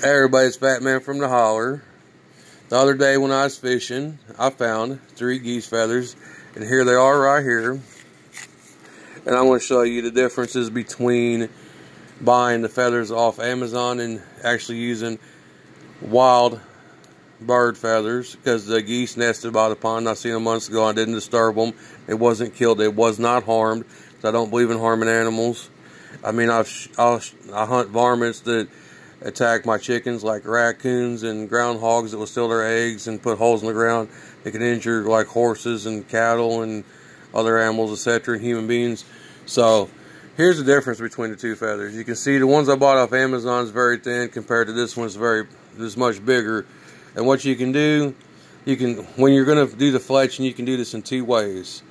Hey everybody, it's Fat Man from the Holler. The other day when I was fishing, I found 3 geese feathers, and here they are right here. And I'm going to show you the differences between buying the feathers off Amazon and actually using wild bird feathers, because the geese nested by the pond. I seen them months ago. I didn't disturb them. It wasn't killed. It was not harmed. I don't believe in harming animals. I mean, I hunt varmints that attack my chickens, like raccoons and groundhogs that will steal their eggs and put holes in the ground. They can injure like horses and cattle and other animals, etc., and human beings. So here's the difference between the 2 feathers. You can see the ones I bought off Amazon is very thin compared to this one. Is much bigger. And what you can do, when you're going to do the fletching, you can do this in 2 ways.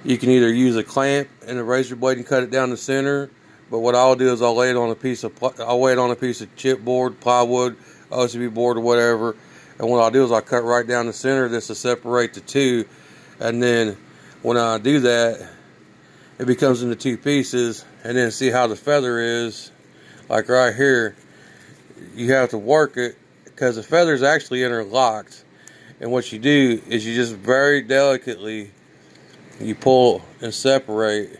You can either use a clamp and a razor blade and cut it down the center. But what I'll do is I'll lay it on a piece of chipboard, plywood, OCB board, or whatever. And what I'll do is I'll cut right down the center of this to separate the 2. And then when I do that, it becomes into 2 pieces. And then see how the feather is, like right here. You have to work it because the feather is actually interlocked. And what you do is you just very delicately you pull and separate.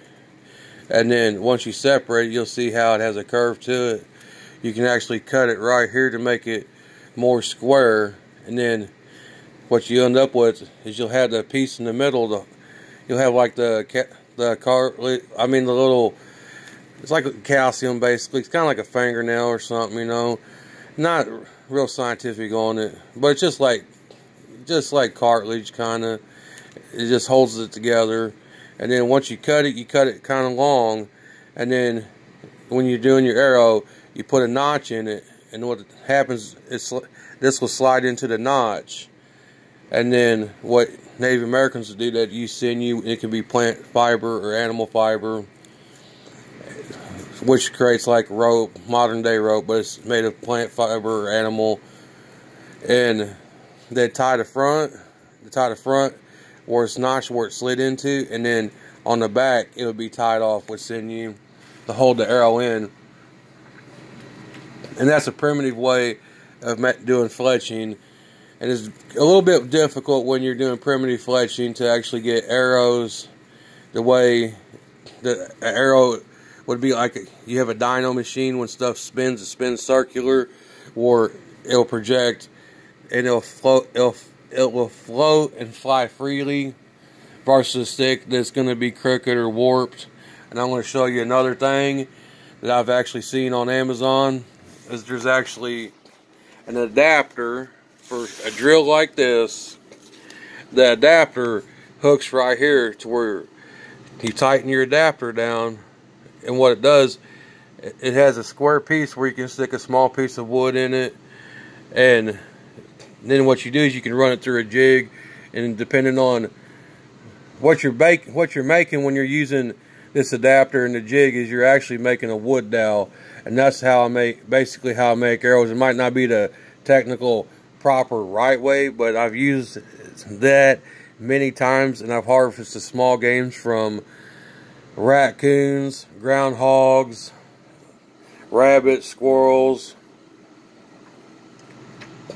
And then once you separate it, you'll see how it has a curve to it. You can actually cut it right here to make it more square. And then what you end up with is you'll have the piece in the middle. You'll have like the little, it's like a calcium basically. It's kind of like a fingernail or something, you know. Not real scientific on it, but it's just like cartilage kind of. It just holds it together. And then once you cut it kind of long. And then when you're doing your arrow, you put a notch in it. And what happens is this will slide into the notch. And then what Native Americans do that use sinew, it can be plant fiber or animal fiber, which creates like rope, modern day rope, but it's made of plant fiber or animal. And they tie the front where it's notched, where it slid into, and then on the back it would be tied off with sinew to hold the arrow in. And that's a primitive way of doing fletching, and it's a little bit difficult when you're doing primitive fletching to actually get arrows the way the arrow would be. Like you have a dyno machine, when stuff spins, it spins circular, or it'll project and it'll float. It will float and fly freely, versus a stick that's going to be crooked or warped. And I'm going to show you another thing that I've actually seen on Amazon. Is there's actually an adapter for a drill like this. The adapter hooks right here to where you tighten your adapter down, and what it does, it has a square piece where you can stick a small piece of wood in it, and then what you do is you can run it through a jig, and depending on what you're making when you're using this adapter and the jig, is you're actually making a wood dowel. And that's how I make arrows. It might not be the technical proper right way, but I've used that many times, and I've harvested small games from raccoons, groundhogs, rabbits, squirrels.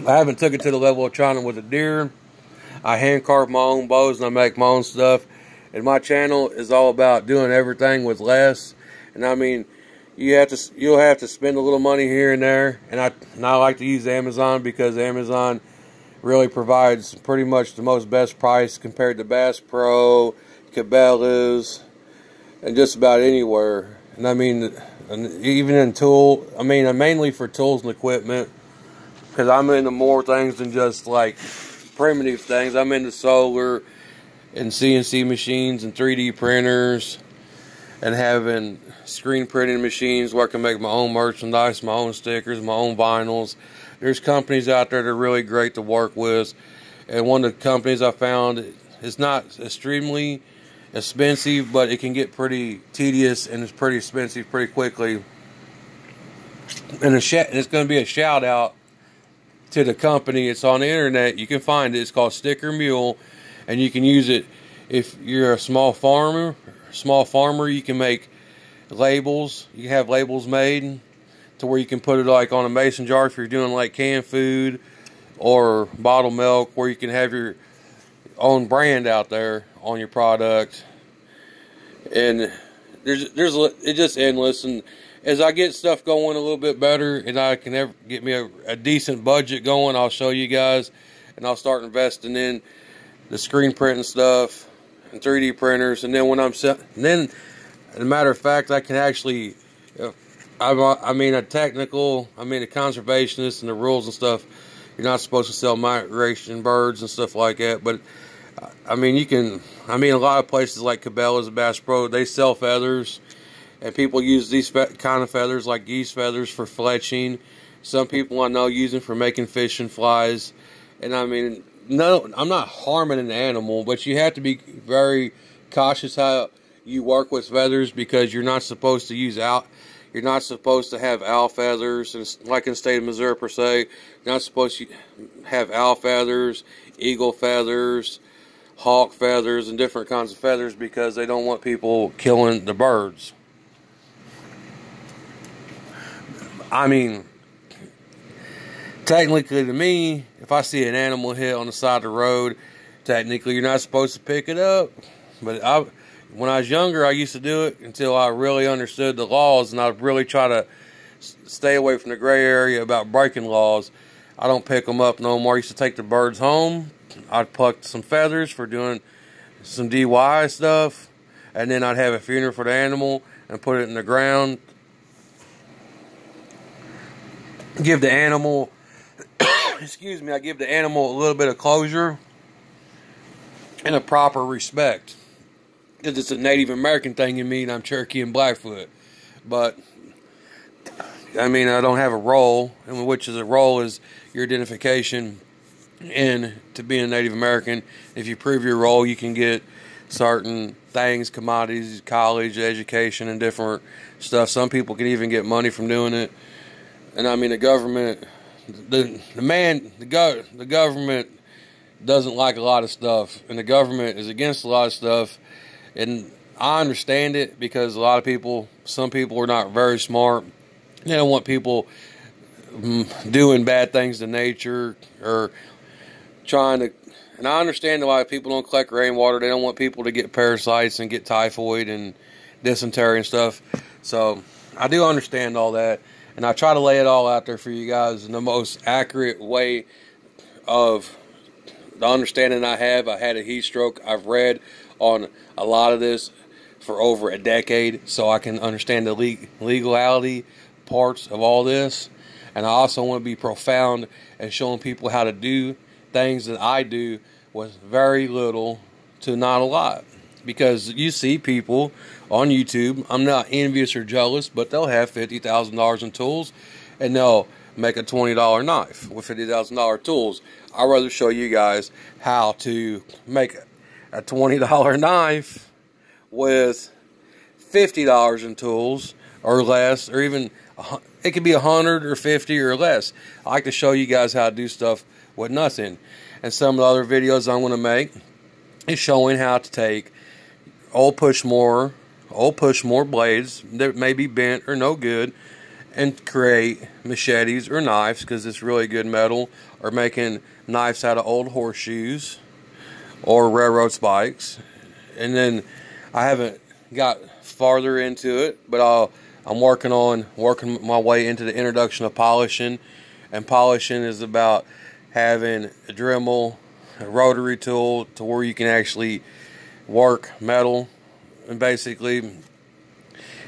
I haven't took it to the level of trying it with a deer. I hand carve my own bows and I make my own stuff. And my channel is all about doing everything with less. And I mean, you'll have to spend a little money here and there. And I like to use Amazon, because Amazon really provides pretty much the most best price compared to Bass Pro, Cabela's, and just about anywhere. And I mean, even in mainly for tools and equipment, because I'm into more things than just like primitive things. I'm into solar and CNC machines and 3D printers, and having screen printing machines where I can make my own merchandise, my own stickers, my own vinyls. There's companies out there that are really great to work with, and one of the companies I found is not extremely expensive, but it can get pretty tedious and it's pretty expensive pretty quickly. And it's going to be a shout out to the company. It's on the internet. You can find it. It's called Sticker Mule, and you can use it if you're a small farmer. You can make labels. You can have labels made to where you can put it like on a mason jar if you're doing like canned food or bottled milk, where you can have your own brand out there on your product. And it's just endless. And as I get stuff going a little bit better and I can ever get me a decent budget going, I'll show you guys, and I'll start investing in the screen printing stuff and 3D printers. And then when as a matter of fact, I can actually, a conservationist and the rules and stuff, you're not supposed to sell migration birds and stuff like that. But a lot of places like Cabela's, Bass Pro, they sell feathers, and people use these kind of feathers like geese feathers for fletching. Some people I know use them for making fishing flies. And no, I'm not harming an animal, but you have to be very cautious how you work with feathers, because you're not supposed to use you're not supposed to have owl feathers, and like in the state of Missouri per se, you're not supposed to have owl feathers, eagle feathers, hawk feathers, and different kinds of feathers, because they don't want people killing the birds. Technically, to me, if I see an animal hit on the side of the road, technically you're not supposed to pick it up. But when I was younger, I used to do it until I really understood the laws, and I really try to stay away from the gray area about breaking laws. I don't pick them up no more. I used to take the birds home. I'd pluck some feathers for doing some DIY stuff, and then I'd have a funeral for the animal and put it in the ground. Give the animal, I give the animal a little bit of closure and a proper respect, because it's a Native American thing in me, and I'm Cherokee and Blackfoot. But I don't have a role, and which is a role is your identification and to being a Native American. If you prove your role, you can get certain things, commodities, college, education, and different stuff. Some people can even get money from doing it. And the government, the government doesn't like a lot of stuff, and the government is against a lot of stuff. And I understand it, because some people are not very smart. They don't want people doing bad things to nature, or and I understand why people don't collect rainwater. They don't want people to get parasites and get typhoid and dysentery and stuff. So I do understand all that, and I try to lay it all out there for you guys in the most accurate way of the understanding I have. I had a heat stroke. I've read on a lot of this for over a decade, so I can understand the legality parts of all this. And I also want to be profound and showing people how to do things that I do with very little to not a lot. Because you see people on YouTube, I'm not envious or jealous, but they'll have $50,000 in tools, and they'll make a $20 knife with $50,000 tools. I'd rather show you guys how to make a $20 knife with $50 in tools or less, or even it could be 100 or 50 or less. I like to show you guys how to do stuff with nothing. And some of the other videos I'm going to make is showing how to take old Pushmore blades that may be bent or no good, and create machetes or knives, because it's really good metal, or making knives out of old horseshoes or railroad spikes. And then I haven't got farther into it, but I'm working my way into the introduction of polishing. And polishing is about having a Dremel, a rotary tool, to where you can actually work metal. And basically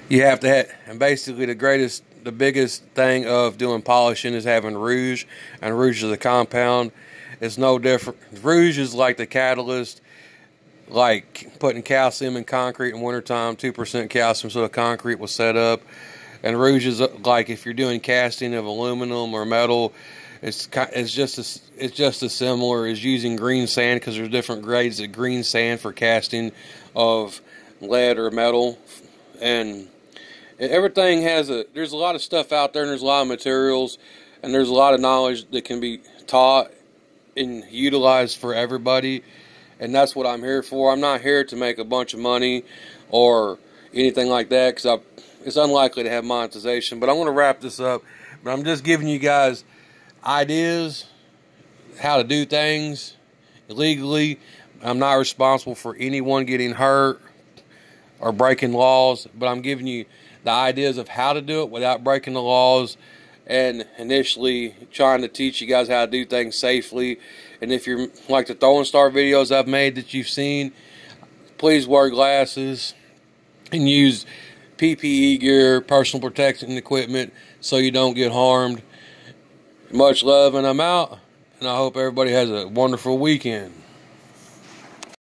you have to have, and basically the biggest thing of doing polishing is having rouge. And rouge is a compound. It's no different. Rouge is like the catalyst, like putting calcium in concrete in wintertime, 2% calcium, so the concrete will set up. And rouge is like if you're doing casting of aluminum or metal, it's just as similar as using green sand, because there's different grades of green sand for casting of lead or metal. And everything there's a lot of stuff out there, and there's a lot of materials, and there's a lot of knowledge that can be taught and utilized for everybody. And that's what I'm here for. I'm not here to make a bunch of money or anything like that, because it's unlikely to have monetization. But I'm going to wrap this up. But I'm just giving you guys ideas how to do things legally. I'm not responsible for anyone getting hurt or breaking laws, but I'm giving you the ideas of how to do it without breaking the laws, and initially trying to teach you guys how to do things safely. And if you're like the throwing star videos I've made that you've seen, please wear glasses and use PPE gear, personal protection equipment, so you don't get harmed. Much love, and I'm out. And I hope everybody has a wonderful weekend.